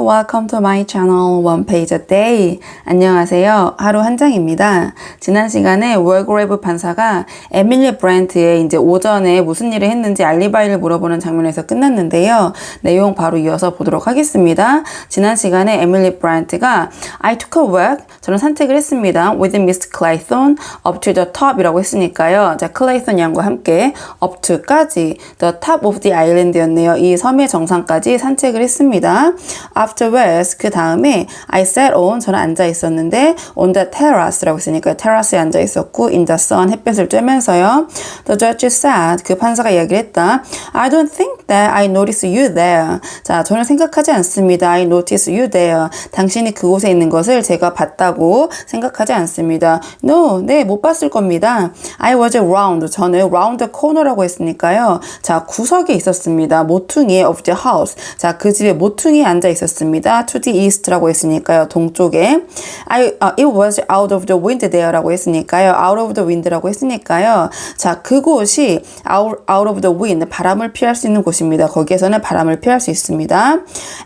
welcome to my channel One Page a Day. 안녕하세요. 하루 한 장입니다. 지난 시간에 월그레이브 판사가 에밀리 브랜트의 이제 오전에 무슨 일을 했는지 알리바이를 물어보는 장면에서 끝났는데요. 내용 바로 이어서 보도록 하겠습니다. 지난 시간에 에밀리 브랜트가 I took a walk, 저는 산책을 했습니다. with Mr. Clayton up to the top이라고 했으니까요. 자, 클레이턴 양과 함께 up to까지 the top of the island였네요. 이 섬의 정상까지 산책을 했습니다. Afterwards, 그 다음에 I sat on, 저는 앉아 있었는데 on the terrace라고 했으니까 테라스에 앉아 있었고 in the sun, 햇볕을 쬐면서요. The judge said, 그 판사가 이야기를 했다. I don't think that I noticed you there. 자, 저는 생각하지 않습니다. I noticed you there. 당신이 그곳에 있는 것을 제가 봤다고 생각하지 않습니다. No, 네, 못 봤을 겁니다. I was around, 저는 round the corner라고 했으니까요. 자, 구석에 있었습니다. 모퉁이에 of the house. 자, 그 집에 모퉁이에 앉아 있었습니다. To the east라고 했으니까요. 동쪽에. It was out of the wind there라고 했으니까요. out of the wind라고 했으니까요. 자, 그곳이 out of the wind, 바람을 피할 수 있는 곳입니다. 거기에서는 바람을 피할 수 있습니다.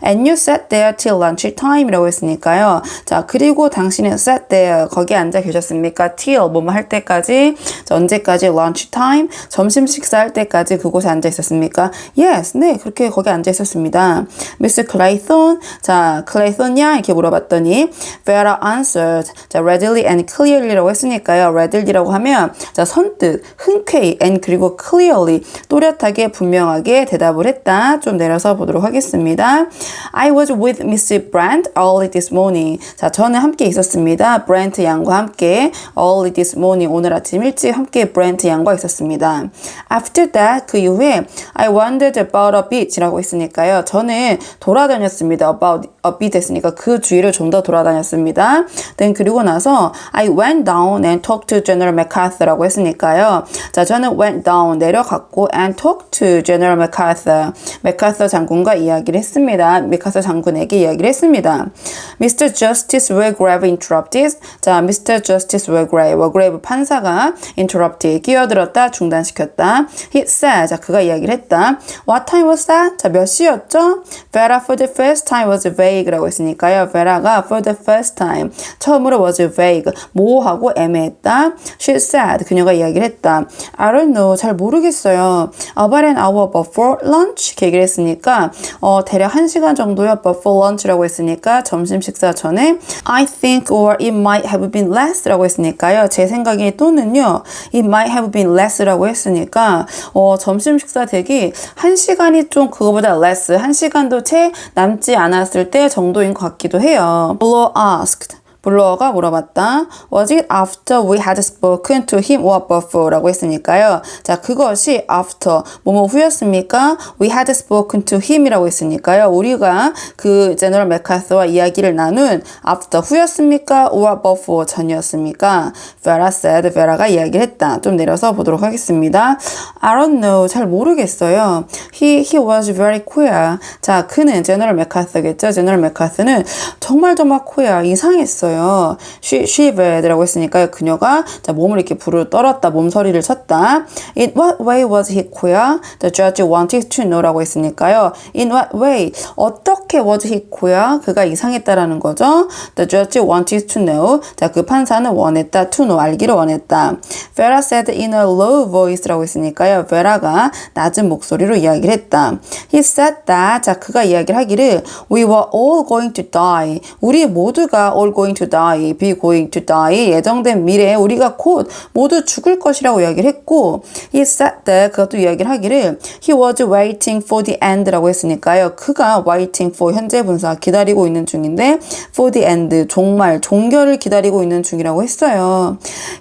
And you sat there till lunch time이라고 했으니까요. 자, 그리고 당신은 sat there, 거기에 앉아 계셨습니까? till, 뭐뭐 할 때까지, 자, 언제까지? lunch time, 점심 식사할 때까지 그곳에 앉아 있었습니까? Yes, 네, 그렇게 거기 앉아 있었습니다. Mr. Clayton, 자, 클레이턴이야? 이렇게 물어봤더니 Vera answered, 자, readily and clearly라고 했으니까요. readily라고 하면 자, 선뜻, 흔쾌히 and 그리고 clearly, 또렷하게 분명하게 대답을 했다. 좀 내려서 보도록 하겠습니다. I was with Mr. Brent early this morning. 자, 저는 함께 있었습니다. 브랜트 양과 함께 early this morning, 오늘 아침 일찍 함께 브랜트 양과 있었습니다. After that, 그 이후에 I wandered about a bit라고 했으니까요. 저는 돌아다녔습니다. about a bit 했으니까 그 주위를 좀 더 돌아다녔습니다. Then 그리고 나서 I went down and talked to General MacArthur라고 했으니까요. 자, 저는 went down, 내려갔고 and talked to General MacArthur, 맥카서 장군과 이야기를 했습니다. 맥카서 장군에게 이야기를 했습니다. Mr. Justice Wargrave interrupted. 자, Mr. Justice Wargrave 판사가 interrupted, 끼어들었다, 중단시켰다. He said, 자, 그가 이야기를 했다. What time was that? 자, 몇 시였죠? Vera for the first time was vague라고 했으니까요. Vera가 for the first time, 처음으로 was vague, 모호하고 애매했다. She said, 그녀가 이야기를 했다. I don't know, 잘 모르겠어요. About an hour before lunch, 이렇게 얘기를 했으니까 대략 1시간 정도요. before lunch라고 했으니까 점심 식사 전에. I think or it might have been less라고 했으니까요. 제 생각에 또는요. it might have been less라고 했으니까 점심 식사 되기 1시간이 좀 그거보다 less, 1시간도 채 남지 않았을 때 정도인 것 같기도 해요. Blow asked. 블로어가 물어봤다. Was it after we had spoken to him or before라고 했으니까요. 자, 그것이 after, 뭐뭐 후였습니까? We had spoken to him이라고 했으니까요. 우리가 그 제너럴 맥카서와 이야기를 나눈 after 후였습니까? or before 전이었습니까? Vera said, Vera가 이야기를 했다. 좀 내려서 보도록 하겠습니다. I don't know, 잘 모르겠어요. He was very queer. 자, 그는 제너럴 맥카서겠죠. 제너럴 맥카서는 정말 queer, 이상했어요. She shivered라고 했으니까요. 그녀가 자, 몸을 이렇게 부르르 떨었다, 몸서리를 쳤다. In what way was he queer? The judge wanted to know라고 했으니까요. In what way? 어떻게 was he queer? 그가 이상했다라는 거죠. The judge wanted to know. 자, 그 판사는 원했다, to know, 알기를 원했다. Vera said in a low voice라고 했으니까요. Vera가 낮은 목소리로 이야기를 했다. He said that. 자, 그가 이야기를 하기를 We were all going to die. 우리 모두가 all going to die, be going to die, 예정된 미래에 우리가 곧 모두 죽을 것이라고 이야기를 했고, he said that, 그것도 이야기를 하기를 he was waiting for the end라고 했으니까요. 그가 waiting for, 현재 분사, 기다리고 있는 중인데 for the end, 정말 종결을 기다리고 있는 중이라고 했어요.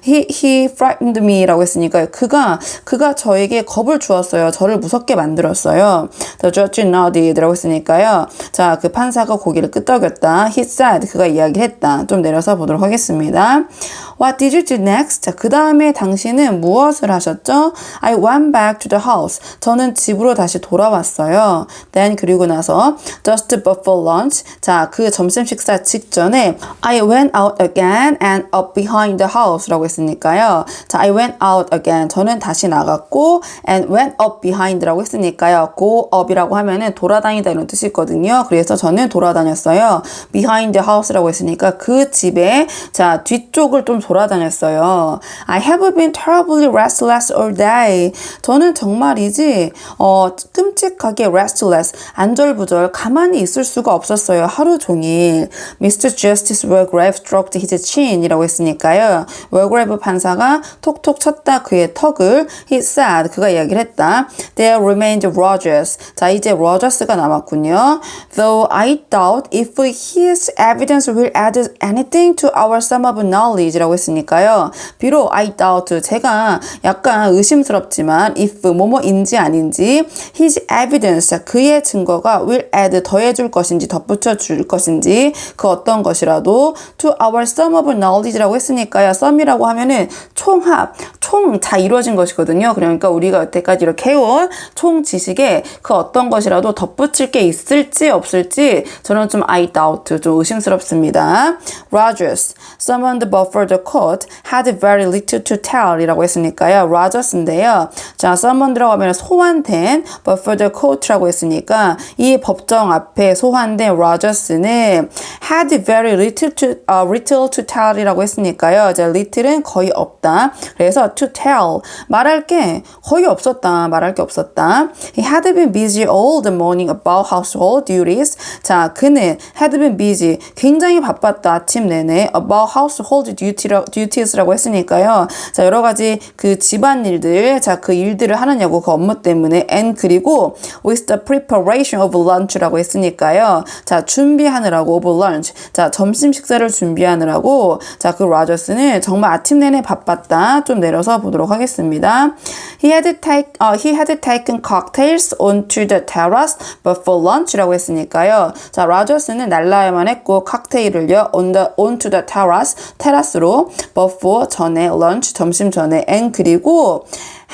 He frightened me라고 했으니까요. 그가 저에게 겁을 주었어요. 저를 무섭게 만들었어요. The judge nodded라고 했으니까요. 자, 그 판사가 고개를 끄덕였다. He said, 그가 이야기를 했다. 좀 좀 내려서 보도록 하겠습니다. What did you do next? 자, 그 다음에 당신은 무엇을 하셨죠? I went back to the house. 저는 집으로 다시 돌아왔어요. Then 그리고 나서 just before lunch. 자, 그 점심 식사 직전에 I went out again and up behind the house 라고 했으니까요. 자, I went out again. 저는 다시 나갔고 and went up behind라고 했으니까요. go up이라고 하면은 돌아다니다 이런 뜻이 있거든요. 그래서 저는 돌아다녔어요. behind the house라고 했으니까 그 집의 자, 뒤쪽을 좀 돌아다녔어요. I have been terribly restless all day. 저는 정말이지 끔찍하게 restless, 안절부절 가만히 있을 수가 없었어요. 하루 종일. Mr. Justice Wargrave stroked his chin이라고 했으니까요. Wargrave 판사가 톡톡 쳤다 그의 턱을 he said, 그가 이야기를 했다. There remained Rogers. 자, 이제 로저스가 남았군요. Though I doubt if his evidence will add anything to our sum of knowledge라고 했으니까요. 비록 I doubt, 제가 약간 의심스럽지만 if 뭐뭐인지 아닌지 his evidence, 자, 그의 증거가 will add, 더해줄 것인지 덧붙여 줄 것인지 그 어떤 것이라도 to our sum of knowledge라고 했으니까요. sum이라고 하면은 총합, 총 다 이루어진 것이거든요. 그러니까 우리가 여태까지 이렇게 해온 총 지식에 그 어떤 것이라도 덧붙일 게 있을지 없을지 저는 좀 I doubt, 좀 의심스럽습니다. Rogers summoned before the court had very little to tell 이라고 했으니까요. Rogers인데요. 자, summoned라고 하면 소환된 before the court라고 했으니까 이 법정 앞에 소환된 Rogers는 had very little to tell 이라고 했으니까요. 자, little은 거의 없다. 그래서 to tell, 말할 게 거의 없었다. 말할 게 없었다. He had been busy all the morning about household duties. 자, 그는 had been busy, 굉장히 바빴다. 아침 내내 about household duties라고 했으니까요. 자, 여러 가지 그 집안일들, 자, 그 일들을 하느냐고 그 업무 때문에 and 그리고 with the preparation of lunch라고 했으니까요. 자, 준비하느라고 of lunch. 자, 점심 식사를 준비하느라고 자, 그 로저스는 정말 아침 내내 바빴다. 좀 내려서 보도록 하겠습니다. He had taken cocktails onto the terrace before lunch라고 했으니까요. 자, 로저스는 날라야만 했고 칵테일을요 onto the terrace, 테라스로 before 전에 lunch, 점심 전에 and 그리고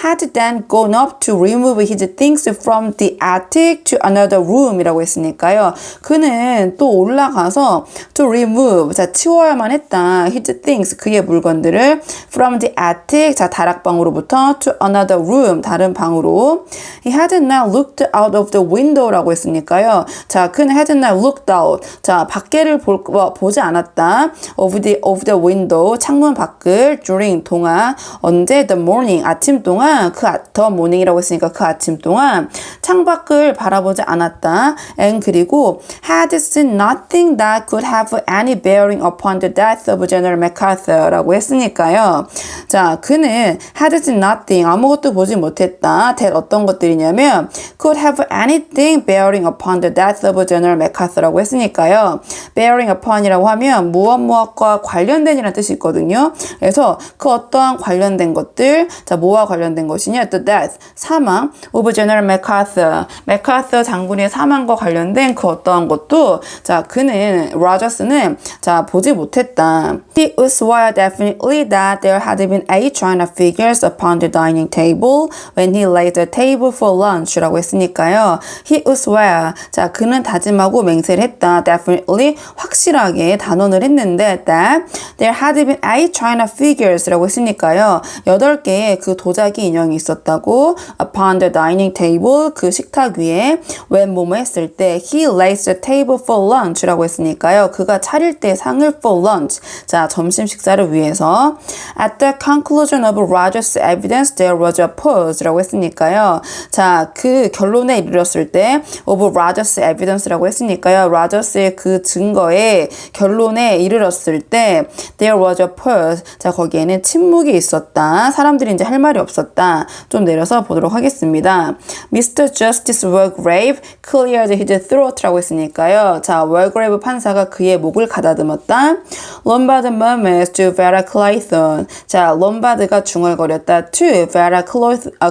had then gone up to remove his things from the attic to another room 이라고 했으니까요. 그는 또 올라가서 to remove, 자, 치워야만 했다. his things, 그의 물건들을 from the attic, 자, 다락방으로부터 to another room, 다른 방으로. He had not looked out of the window라고 했으니까요. 자, 그는 had not looked out, 자, 밖에를 보지 않았다. of the window, 창문 밖을 during, 동안, 언제 the morning, 아침 동안 the morning이라고 했으니까 그 아침 동안 창밖을 바라보지 않았다. and 그리고 had seen nothing that could have any bearing upon the death of General MacArthur라고 했으니까요. 자, 그는 had seen nothing, 아무것도 보지 못했다. that 어떤 것들이냐면 could have anything bearing upon the death of General MacArthur라고 했으니까요. bearing upon이라고 하면 무엇과 관련된이라는 뜻이 있거든요. 그래서 그 어떠한 관련된 것들, 자, 뭐와 관련된 것이냐? The death, 사망 of General MacArthur, 맥카서 장군의 사망과 관련된 그 어떠한 것도 자, 그는 로저스는 자, 보지 못했다. He would swear definitely that there had been 8 china figures upon the dining table when he laid the table for lunch라고 했으니까요. He would swear, 자, 그는 다짐하고 맹세를 했다. Definitely, 확실하게 단언을 했는데 that there had been 8 china figures라고 했으니까요. 8개의 그 도자기 인형이 있었다고. Upon the dining table, 그 식탁 위에 when 뭐뭐 했을 때 he laid the table for lunch라고 했으니까요. 그가 차릴 때 상을 for lunch, 자, 점심 식사를 위해서. At the conclusion of Rogers' evidence, there was a pause라고 했으니까요. 자, 그 결론에 이르렀을 때 of Rogers' evidence라고 했으니까요. 로저스의 그 증거의 결론에 이르렀을 때 there was a pause, 자, 거기에는 침묵이 있었다. 사람들이 이제 할 말이 없었다. 있었다. 좀 내려서 보도록 하겠습니다. Mr. Justice Walgrave cleared his throat라고 했으니까요. 자, Walgrave 판사가 그의 목을 가다듬었다. Lombard murmurs to Vera Clayton. 자, 롬바드가 중얼거렸다. To Vera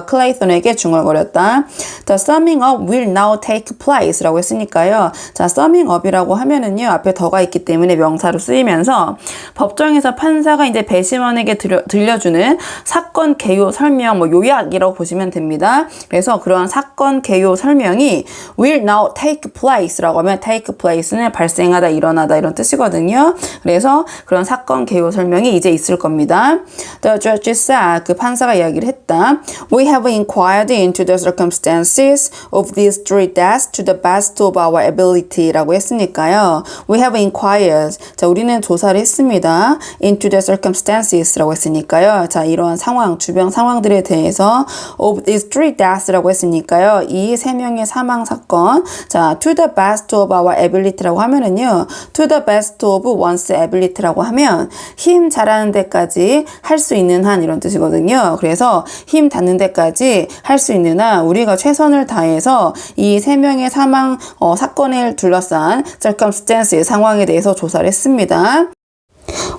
Clayton에게 중얼거렸다. The summing up will now take place라고 했으니까요. 자, summing up이라고 하면은요, 앞에 더가 있기 때문에 명사로 쓰이면서 법정에서 판사가 이제 배심원에게 들려주는 사건 개요 설명, 뭐 요약이라고 보시면 됩니다. 그래서 그러한 사건 개요 설명이 will now take place라고 하면 take place는 발생하다, 일어나다 이런 뜻이거든요. 그래서 그런 사건 개요 설명이 이제 있을 겁니다. The judge said, 그 판사가 이야기를 했다. We have inquired into the circumstances of these three deaths to the best of our ability라고 했으니까요. We have inquired. 자, 우리는 조사를 했습니다. Into the circumstances라고 했으니까요. 자, 이러한 상황, 주변 상황들에 대해서 of these three deaths라고 했으니까요. 이 세 명의 사망 사건. 자, to the best of our ability라고 하면은요. to the best of one's ability라고 하면 힘 잘하는 데까지 할 수 있는 한 이런 뜻이거든요. 그래서 힘 닿는 데까지 할 수 있는 한 우리가 최선을 다해서 이 세 명의 사망 사건을 둘러싼 circumstance 상황에 대해서 조사를 했습니다.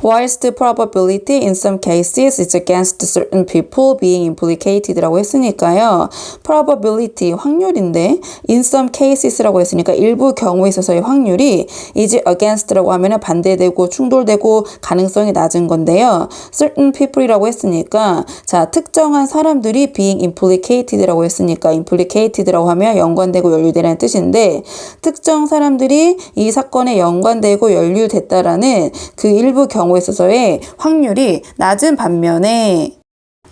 Whilst probability in some cases is against certain people being implicated라고 했으니까요. probability 확률인데 in some cases라고 했으니까 일부 경우에 있어서의 확률이 is against라고 하면은 반대되고 충돌되고 가능성이 낮은 건데요. certain people이라고 했으니까 자, 특정한 사람들이 being implicated라고 했으니까 implicated라고 하면 연관되고 연루되라는 뜻인데 특정 사람들이 이 사건에 연관되고 연루됐다라는 그 일부 경우에 있어서의 확률이 낮은 반면에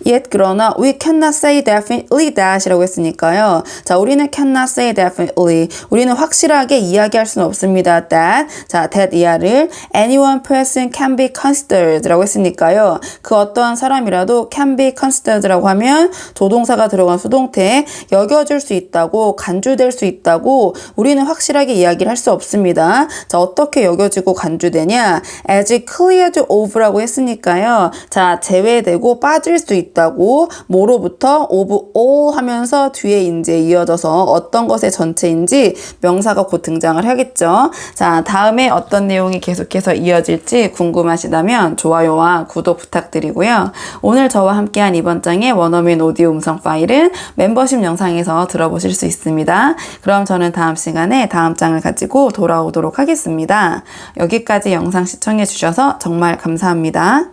Yet 그러나 we cannot say definitely that이라고 했으니까요. 자, 우리는 cannot say definitely. 우리는 확실하게 이야기할 수는 없습니다. That. 자, that 이하를 anyone person can be considered라고 했으니까요. 그 어떠한 사람이라도 can be considered라고 하면 조동사가 들어간 수동태 여겨질 수 있다고 간주될 수 있다고 우리는 확실하게 이야기를 할 수 없습니다. 자, 어떻게 여겨지고 간주되냐? As cleared of라고 했으니까요. 자, 제외되고 빠질 수 있다고 뭐로부터 of all 하면서 뒤에 이제 이어져서 어떤 것의 전체인지 명사가 곧 등장을 하겠죠. 자, 다음에 어떤 내용이 계속해서 이어질지 궁금하시다면 좋아요와 구독 부탁드리고요. 오늘 저와 함께한 이번 장의 원어민 오디오 음성 파일은 멤버십 영상에서 들어보실 수 있습니다. 그럼 저는 다음 시간에 다음 장을 가지고 돌아오도록 하겠습니다. 여기까지 영상 시청해 주셔서 정말 감사합니다.